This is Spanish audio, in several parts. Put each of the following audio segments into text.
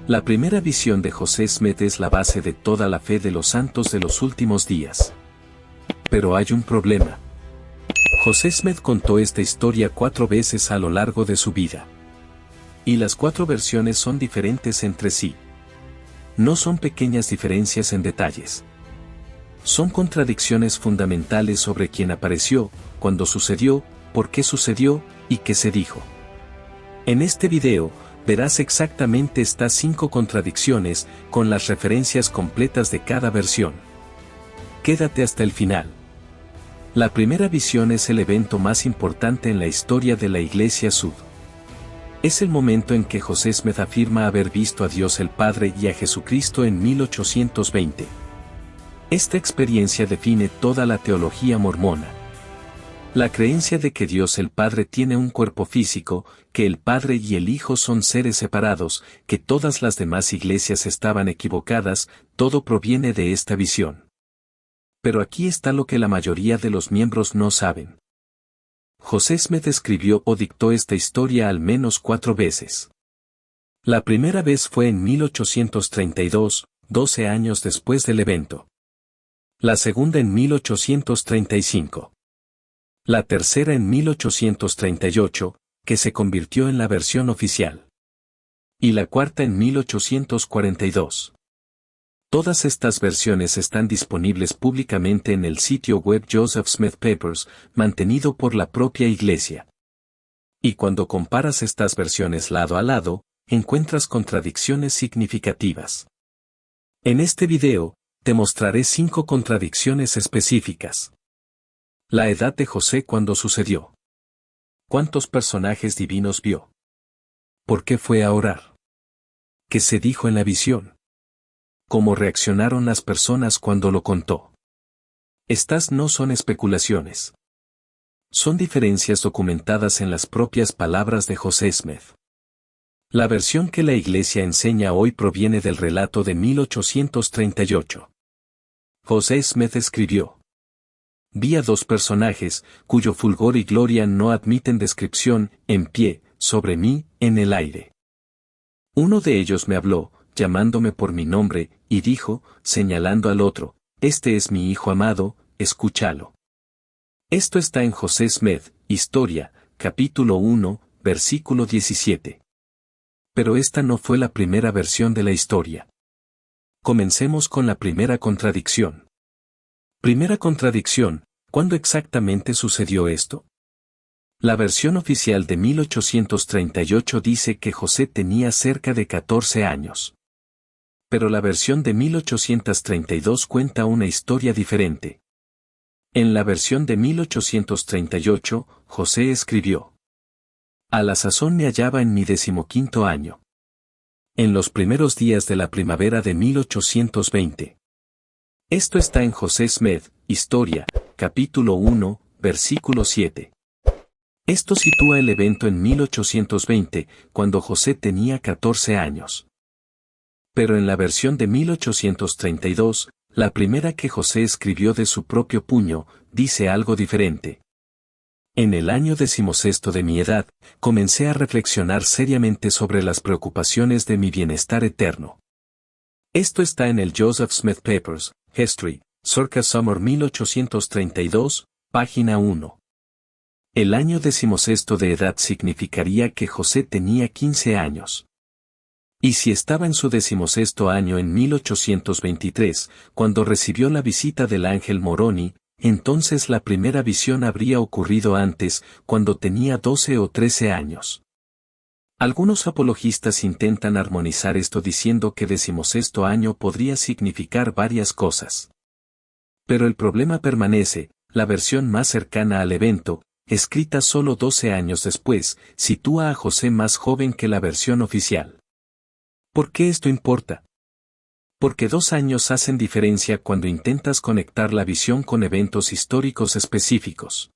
La primera visión de José Smith es la base de toda la fe de los santos de los últimos días. Pero hay un problema. José Smith contó esta historia 4 veces a lo largo de su vida. Y las 4 versiones son diferentes entre sí. No son pequeñas diferencias en detalles. Son contradicciones fundamentales sobre quién apareció, cuándo sucedió, por qué sucedió, y qué se dijo. En este video, verás exactamente estas 5 contradicciones, con las referencias completas de cada versión. Quédate hasta el final. La primera visión es el evento más importante en la historia de la Iglesia Sud. Es el momento en que José Smith afirma haber visto a Dios el Padre y a Jesucristo en 1820. Esta experiencia define toda la teología mormona. La creencia de que Dios el Padre tiene un cuerpo físico, que el Padre y el Hijo son seres separados, que todas las demás iglesias estaban equivocadas, todo proviene de esta visión. Pero aquí está lo que la mayoría de los miembros no saben. José Smith escribió o dictó esta historia al menos 4 veces. La primera vez fue en 1832, 12 años después del evento. La segunda en 1835. La tercera en 1838, que se convirtió en la versión oficial. Y la cuarta en 1842. Todas estas versiones están disponibles públicamente en el sitio web Joseph Smith Papers, mantenido por la propia Iglesia. Y cuando comparas estas versiones lado a lado, encuentras contradicciones significativas. En este video, te mostraré 5 contradicciones específicas. La edad de José cuando sucedió. ¿Cuántos personajes divinos vio? ¿Por qué fue a orar? ¿Qué se dijo en la visión? ¿Cómo reaccionaron las personas cuando lo contó? Estas no son especulaciones. Son diferencias documentadas en las propias palabras de José Smith. La versión que la Iglesia enseña hoy proviene del relato de 1838. José Smith escribió: vi a 2 personajes, cuyo fulgor y gloria no admiten descripción, en pie, sobre mí, en el aire. Uno de ellos me habló, llamándome por mi nombre, y dijo, señalando al otro, este es mi hijo amado, escúchalo. Esto está en José Smith, Historia, capítulo 1, versículo 17. Pero esta no fue la primera versión de la historia. Comencemos con la primera contradicción. Primera contradicción, ¿cuándo exactamente sucedió esto? La versión oficial de 1838 dice que José tenía cerca de 14 años. Pero la versión de 1832 cuenta una historia diferente. En la versión de 1838, José escribió: a la sazón me hallaba en mi 15º año. En los primeros días de la primavera de 1820. Esto está en José Smith, Historia, capítulo 1, versículo 7. Esto sitúa el evento en 1820, cuando José tenía 14 años. Pero en la versión de 1832, la primera que José escribió de su propio puño, dice algo diferente. En el año 16º de mi edad, comencé a reflexionar seriamente sobre las preocupaciones de mi bienestar eterno. Esto está en el Joseph Smith Papers, History, circa Summer 1832, página 1. El año 16º de edad significaría que José tenía 15 años. Y si estaba en su 16º año en 1823, cuando recibió la visita del ángel Moroni, entonces la primera visión habría ocurrido antes, cuando tenía 12 o 13 años. Algunos apologistas intentan armonizar esto diciendo que 16º año podría significar varias cosas. Pero el problema permanece, la versión más cercana al evento, escrita solo 12 años después, sitúa a José más joven que la versión oficial. ¿Por qué esto importa? Porque 2 años hacen diferencia cuando intentas conectar la visión con eventos históricos específicos.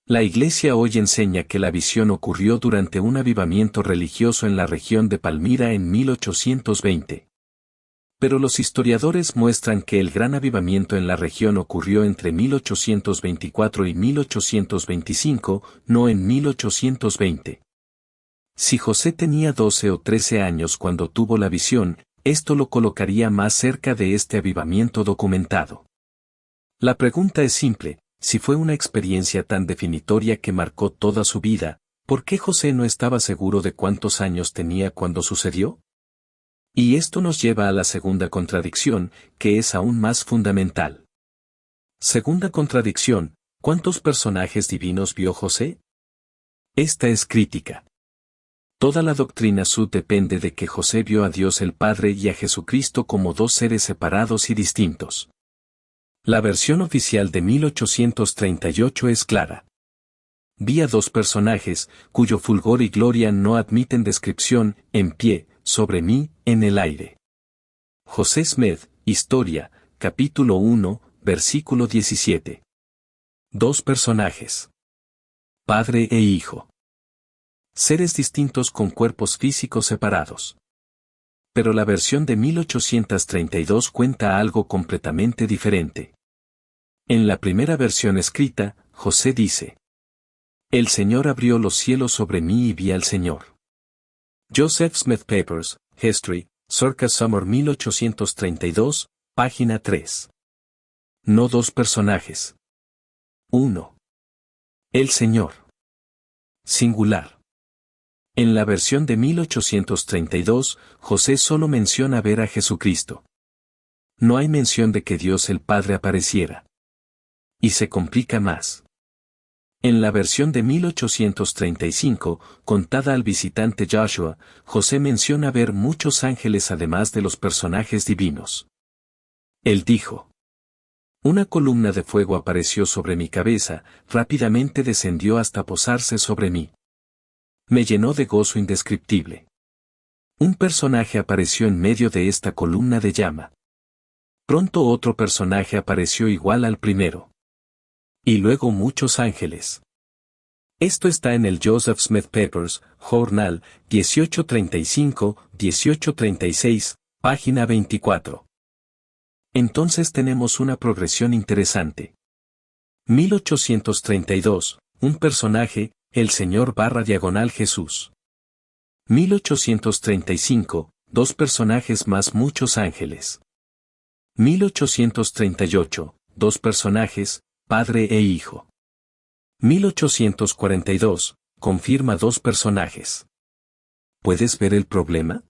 La Iglesia hoy enseña que la visión ocurrió durante un avivamiento religioso en la región de Palmira en 1820. Pero los historiadores muestran que el gran avivamiento en la región ocurrió entre 1824 y 1825, no en 1820. Si José tenía 12 o 13 años cuando tuvo la visión, esto lo colocaría más cerca de este avivamiento documentado. La pregunta es simple: si fue una experiencia tan definitoria que marcó toda su vida, ¿por qué José no estaba seguro de cuántos años tenía cuando sucedió? Y esto nos lleva a la segunda contradicción, que es aún más fundamental. Segunda contradicción: ¿cuántos personajes divinos vio José? Esta es crítica. Toda la doctrina sud depende de que José vio a Dios el Padre y a Jesucristo como dos seres separados y distintos. La versión oficial de 1838 es clara. Vi a dos personajes, cuyo fulgor y gloria no admiten descripción, en pie, sobre mí, en el aire. José Smith, Historia, capítulo 1, versículo 17. Dos personajes. Padre e Hijo. Seres distintos con cuerpos físicos separados. Pero la versión de 1832 cuenta algo completamente diferente. En la primera versión escrita, José dice: El Señor abrió los cielos sobre mí y vi al Señor. Joseph Smith Papers, History, circa Summer 1832, página 3. No dos personajes. 1. El Señor. Singular. En la versión de 1832, José solo menciona ver a Jesucristo. No hay mención de que Dios el Padre apareciera. Y se complica más. En la versión de 1835, contada al visitante Joshua, José menciona ver muchos ángeles además de los personajes divinos. Él dijo: Una columna de fuego apareció sobre mi cabeza, rápidamente descendió hasta posarse sobre mí. Me llenó de gozo indescriptible. Un personaje apareció en medio de esta columna de llama. Pronto otro personaje apareció igual al primero. Y luego muchos ángeles. Esto está en el Joseph Smith Papers, Journal, 1835-1836, página 24. Entonces tenemos una progresión interesante. 1832, un personaje, el Señor / Jesús. 1835, dos personajes más muchos ángeles. 1838, dos personajes, Padre e Hijo. 1842, confirma dos personajes. ¿Puedes ver el problema?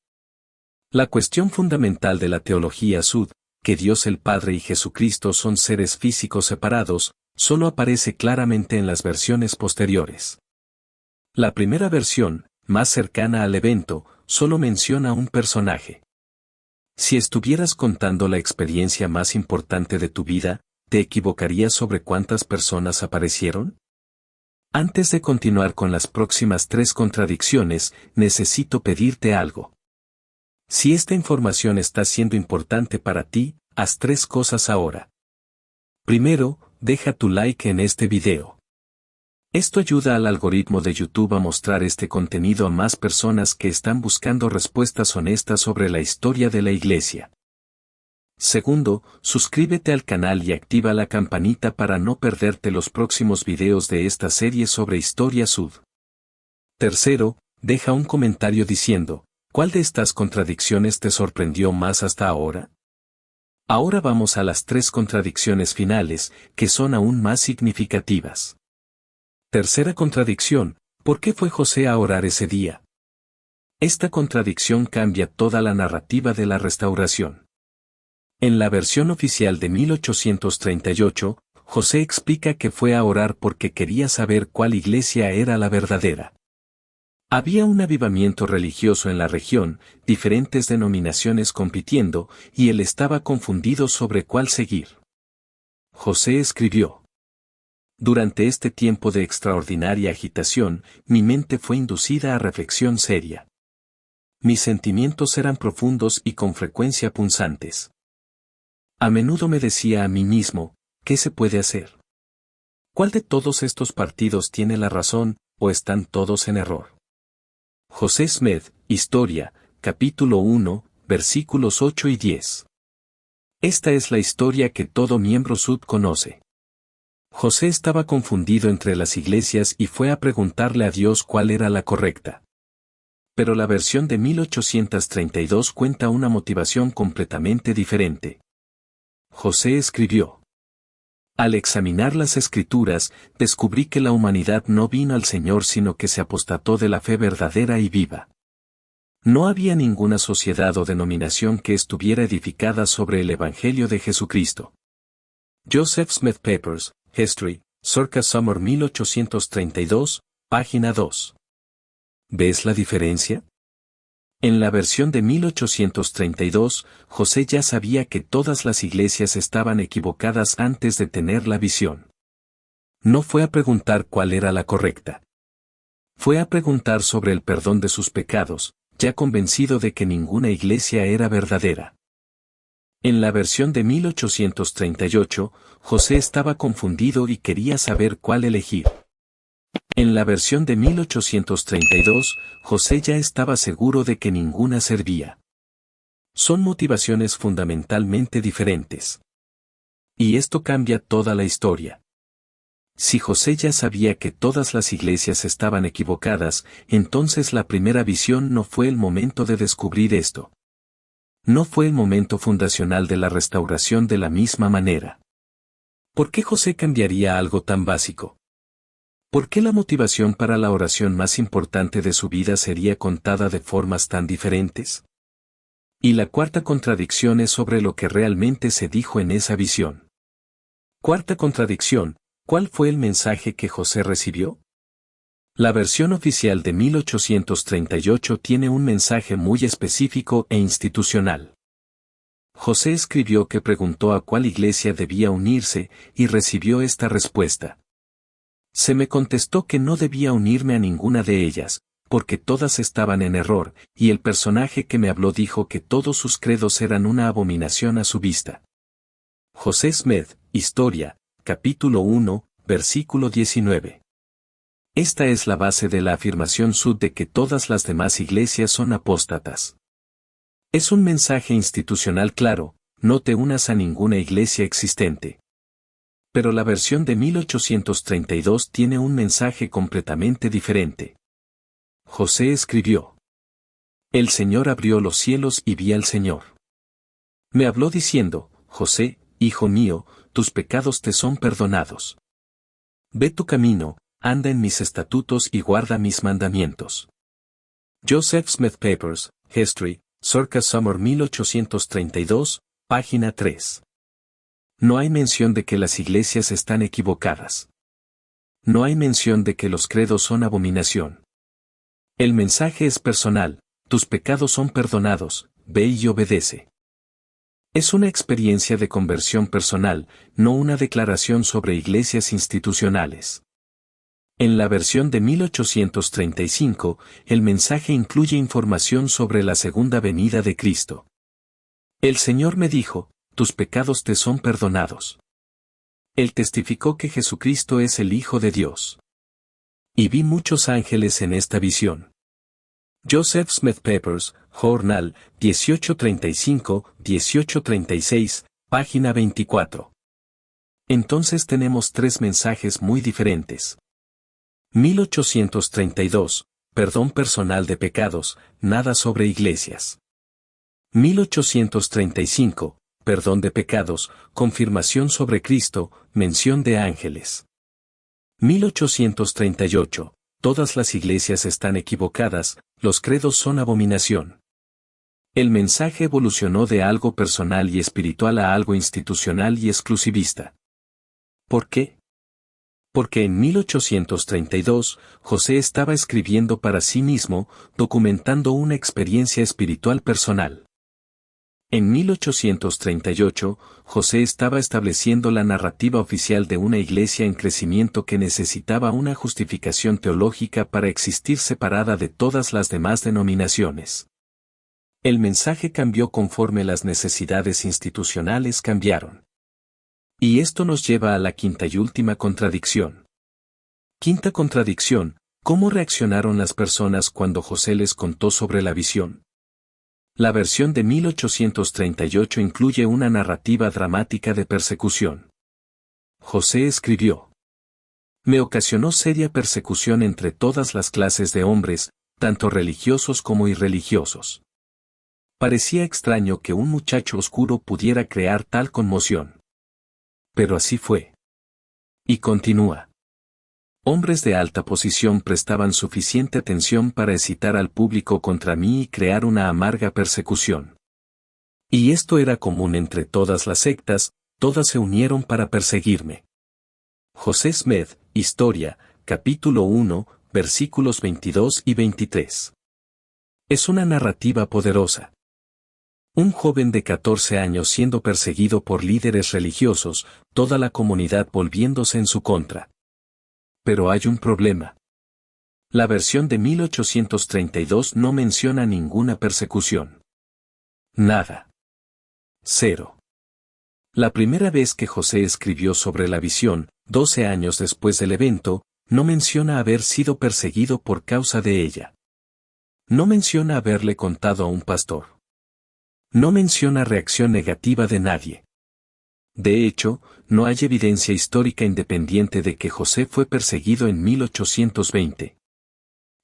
La cuestión fundamental de la teología sud, que Dios el Padre y Jesucristo son seres físicos separados, solo aparece claramente en las versiones posteriores. La primera versión, más cercana al evento, solo menciona un personaje. Si estuvieras contando la experiencia más importante de tu vida, ¿te equivocarías sobre cuántas personas aparecieron? Antes de continuar con las próximas tres contradicciones, necesito pedirte algo. Si esta información está siendo importante para ti, haz tres cosas ahora. Primero, deja tu like en este video. Esto ayuda al algoritmo de YouTube a mostrar este contenido a más personas que están buscando respuestas honestas sobre la historia de la Iglesia. Segundo, suscríbete al canal y activa la campanita para no perderte los próximos videos de esta serie sobre Historia Sud. Tercero, deja un comentario diciendo, ¿cuál de estas contradicciones te sorprendió más hasta ahora? Ahora vamos a las tres contradicciones finales, que son aún más significativas. Tercera contradicción, ¿por qué fue José a orar ese día? Esta contradicción cambia toda la narrativa de la restauración. En la versión oficial de 1838, José explica que fue a orar porque quería saber cuál iglesia era la verdadera. Había un avivamiento religioso en la región, diferentes denominaciones compitiendo, y él estaba confundido sobre cuál seguir. José escribió: Durante este tiempo de extraordinaria agitación, mi mente fue inducida a reflexión seria. Mis sentimientos eran profundos y con frecuencia punzantes. A menudo me decía a mí mismo, ¿qué se puede hacer? ¿Cuál de todos estos partidos tiene la razón, o están todos en error? José Smith, Historia, capítulo 1, versículos 8 y 10. Esta es la historia que todo miembro sud conoce. José estaba confundido entre las iglesias y fue a preguntarle a Dios cuál era la correcta. Pero la versión de 1832 cuenta una motivación completamente diferente. José escribió: al examinar las Escrituras, descubrí que la humanidad no vino al Señor sino que se apostató de la fe verdadera y viva. No había ninguna sociedad o denominación que estuviera edificada sobre el Evangelio de Jesucristo. Joseph Smith Papers, History, Circa Summer 1832, página 2. ¿Ves la diferencia? En la versión de 1832, José ya sabía que todas las iglesias estaban equivocadas antes de tener la visión. No fue a preguntar cuál era la correcta. Fue a preguntar sobre el perdón de sus pecados, ya convencido de que ninguna iglesia era verdadera. En la versión de 1838, José estaba confundido y quería saber cuál elegir. En la versión de 1832, José ya estaba seguro de que ninguna servía. Son motivaciones fundamentalmente diferentes. Y esto cambia toda la historia. Si José ya sabía que todas las iglesias estaban equivocadas, entonces la primera visión no fue el momento de descubrir esto. No fue el momento fundacional de la restauración de la misma manera. ¿Por qué José cambiaría algo tan básico? ¿Por qué la motivación para la oración más importante de su vida sería contada de formas tan diferentes? Y la cuarta contradicción es sobre lo que realmente se dijo en esa visión. Cuarta contradicción, ¿cuál fue el mensaje que José recibió? La versión oficial de 1838 tiene un mensaje muy específico e institucional. José escribió que preguntó a cuál iglesia debía unirse y recibió esta respuesta. Se me contestó que no debía unirme a ninguna de ellas, porque todas estaban en error, y el personaje que me habló dijo que todos sus credos eran una abominación a su vista. José Smith, Historia, capítulo 1, versículo 19. Esta es la base de la afirmación sud de que todas las demás iglesias son apóstatas. Es un mensaje institucional claro: no te unas a ninguna iglesia existente. Pero la versión de 1832 tiene un mensaje completamente diferente. José escribió: el Señor abrió los cielos y vi al Señor. Me habló diciendo: José, hijo mío, tus pecados te son perdonados. Ve tu camino, anda en mis estatutos y guarda mis mandamientos. Joseph Smith Papers, History, Circa Summer 1832, página 3. No hay mención de que las iglesias están equivocadas. No hay mención de que los credos son abominación. El mensaje es personal: tus pecados son perdonados, ve y obedece. Es una experiencia de conversión personal, no una declaración sobre iglesias institucionales. En la versión de 1835, el mensaje incluye información sobre la segunda venida de Cristo. El Señor me dijo: tus pecados te son perdonados. Él testificó que Jesucristo es el Hijo de Dios. Y vi muchos ángeles en esta visión. Joseph Smith Papers, Journal, 1835-1836, página 24. Entonces tenemos tres mensajes muy diferentes. 1832, perdón personal de pecados, nada sobre iglesias. 1835, perdón de pecados, confirmación sobre Cristo, mención de ángeles. 1838, todas las iglesias están equivocadas, los credos son abominación. El mensaje evolucionó de algo personal y espiritual a algo institucional y exclusivista. ¿Por qué? Porque en 1832, José estaba escribiendo para sí mismo, documentando una experiencia espiritual personal. En 1838, José estaba estableciendo la narrativa oficial de una iglesia en crecimiento que necesitaba una justificación teológica para existir separada de todas las demás denominaciones. El mensaje cambió conforme las necesidades institucionales cambiaron. Y esto nos lleva a la quinta y última contradicción. Quinta contradicción: ¿cómo reaccionaron las personas cuando José les contó sobre la visión? La versión de 1838 incluye una narrativa dramática de persecución. José escribió: me ocasionó seria persecución entre todas las clases de hombres, tanto religiosos como irreligiosos. Parecía extraño que un muchacho oscuro pudiera crear tal conmoción. Pero así fue. Y continúa. Hombres de alta posición prestaban suficiente atención para excitar al público contra mí y crear una amarga persecución. Y esto era común entre todas las sectas, todas se unieron para perseguirme. José Smith, Historia, capítulo 1, versículos 22 y 23. Es una narrativa poderosa. Un joven de 14 años siendo perseguido por líderes religiosos, toda la comunidad volviéndose en su contra. Pero hay un problema. La versión de 1832 no menciona ninguna persecución. Nada. Cero. La primera vez que José escribió sobre la visión, 12 años después del evento, no menciona haber sido perseguido por causa de ella. No menciona haberle contado a un pastor. No menciona reacción negativa de nadie. De hecho, no hay evidencia histórica independiente de que José fue perseguido en 1820.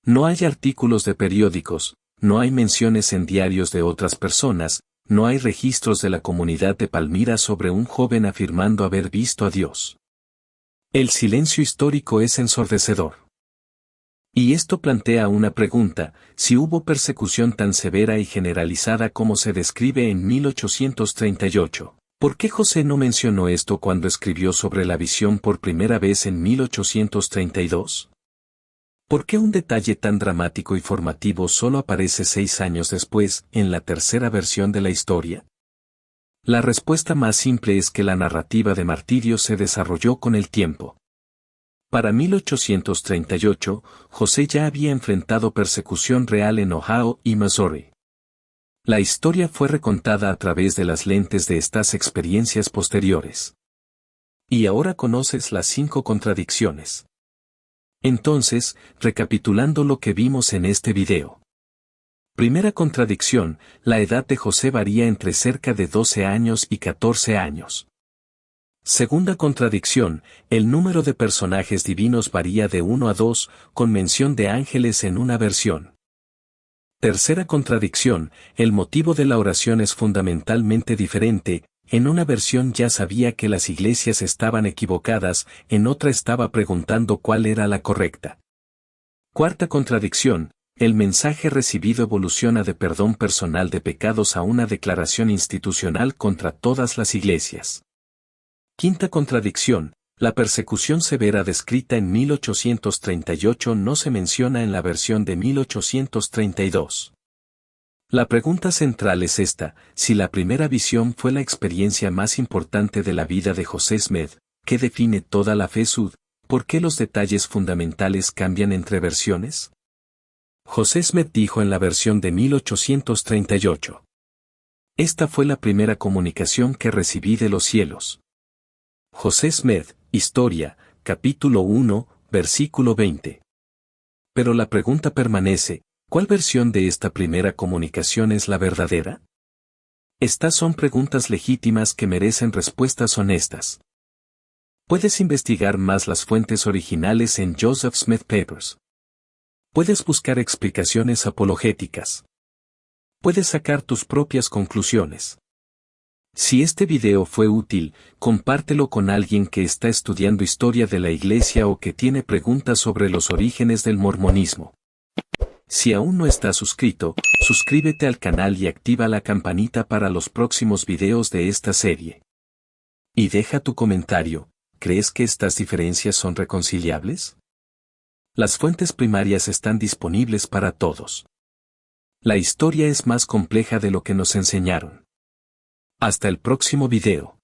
No hay artículos de periódicos, no hay menciones en diarios de otras personas, no hay registros de la comunidad de Palmira sobre un joven afirmando haber visto a Dios. El silencio histórico es ensordecedor. Y esto plantea una pregunta: si hubo persecución tan severa y generalizada como se describe en 1838, ¿por qué José no mencionó esto cuando escribió sobre la visión por primera vez en 1832? ¿Por qué un detalle tan dramático y formativo solo aparece 6 años después, en la tercera versión de la historia? La respuesta más simple es que la narrativa de martirio se desarrolló con el tiempo. Para 1838, José ya había enfrentado persecución real en Ohio y Missouri. La historia fue recontada a través de las lentes de estas experiencias posteriores. Y ahora conoces las 5 contradicciones. Entonces, recapitulando lo que vimos en este video. Primera contradicción: la edad de José varía entre cerca de 12 años y 14 años. Segunda contradicción: el número de personajes divinos varía de 1 a 2, con mención de ángeles en una versión. Tercera contradicción: el motivo de la oración es fundamentalmente diferente, en una versión ya sabía que las iglesias estaban equivocadas, en otra estaba preguntando cuál era la correcta. Cuarta contradicción: el mensaje recibido evoluciona de perdón personal de pecados a una declaración institucional contra todas las iglesias. Quinta contradicción: la persecución severa descrita en 1838 no se menciona en la versión de 1832. La pregunta central es esta: si la primera visión fue la experiencia más importante de la vida de José Smith, que define toda la fe sud, ¿por qué los detalles fundamentales cambian entre versiones? José Smith dijo en la versión de 1838. Esta fue la primera comunicación que recibí de los cielos. José Smith, Historia, capítulo 1, versículo 20. Pero la pregunta permanece: ¿cuál versión de esta primera comunicación es la verdadera? Estas son preguntas legítimas que merecen respuestas honestas. Puedes investigar más las fuentes originales en Joseph Smith Papers. Puedes buscar explicaciones apologéticas. Puedes sacar tus propias conclusiones. Si este video fue útil, compártelo con alguien que está estudiando historia de la Iglesia o que tiene preguntas sobre los orígenes del mormonismo. Si aún no estás suscrito, suscríbete al canal y activa la campanita para los próximos videos de esta serie. Y deja tu comentario: ¿crees que estas diferencias son reconciliables? Las fuentes primarias están disponibles para todos. La historia es más compleja de lo que nos enseñaron. Hasta el próximo video.